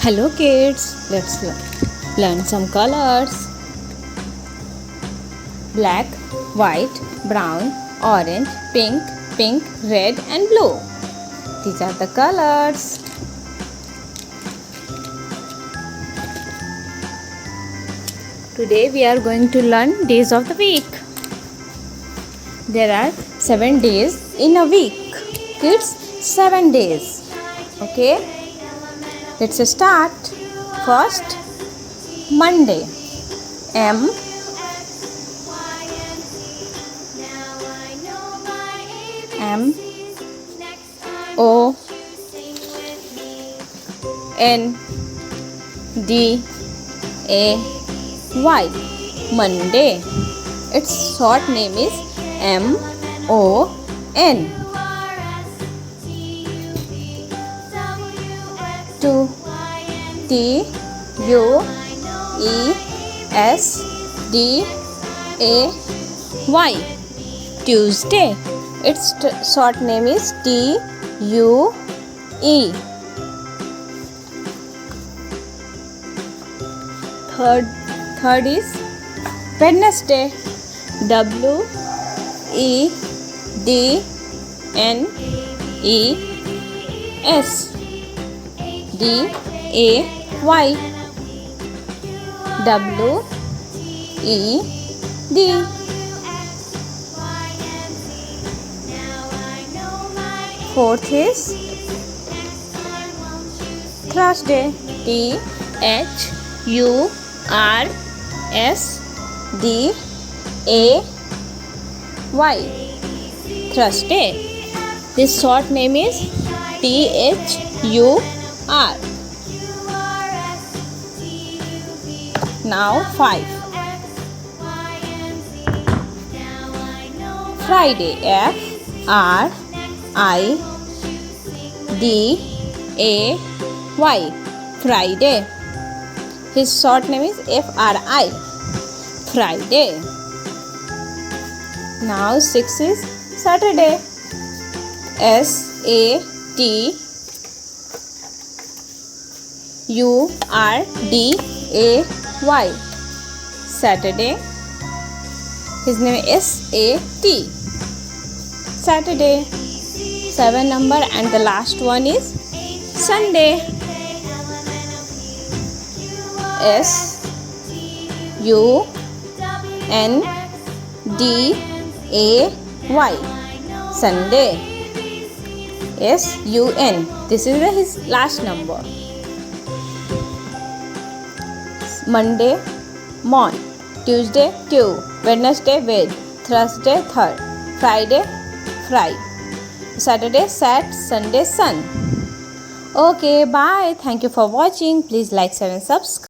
Hello kids, let's learn some colors. Black, white, brown, orange, pink, red and blue. These are the colors. Today we are going to learn days of the week. There are 7 days in a week. Kids, 7 days. Okay? Let's start. First, Monday. M O N D A Y. Monday. Its short name is MON. Tuesday. Tuesday. Its short name is TUE. Third is Wednesday. WEDNESDAY. Fourth is Thursday. THURSDAY. Thursday. This short name is THUR. Now 5. Friday. FRIDAY. Friday. His short name is FRI. Friday. Now 6 is Saturday. SATURDAY. Saturday. His name is SAT. Saturday. 7 number and the last one is Sunday. SUNDAY. Sunday. SUN. This is his last number. Monday, Mon. Tuesday, Tu. Wednesday, Ved. Thursday, Third. Friday, Fry. Saturday, Sat. Sunday, Sun. Okay, bye. Thank you for watching. Please like, share and subscribe.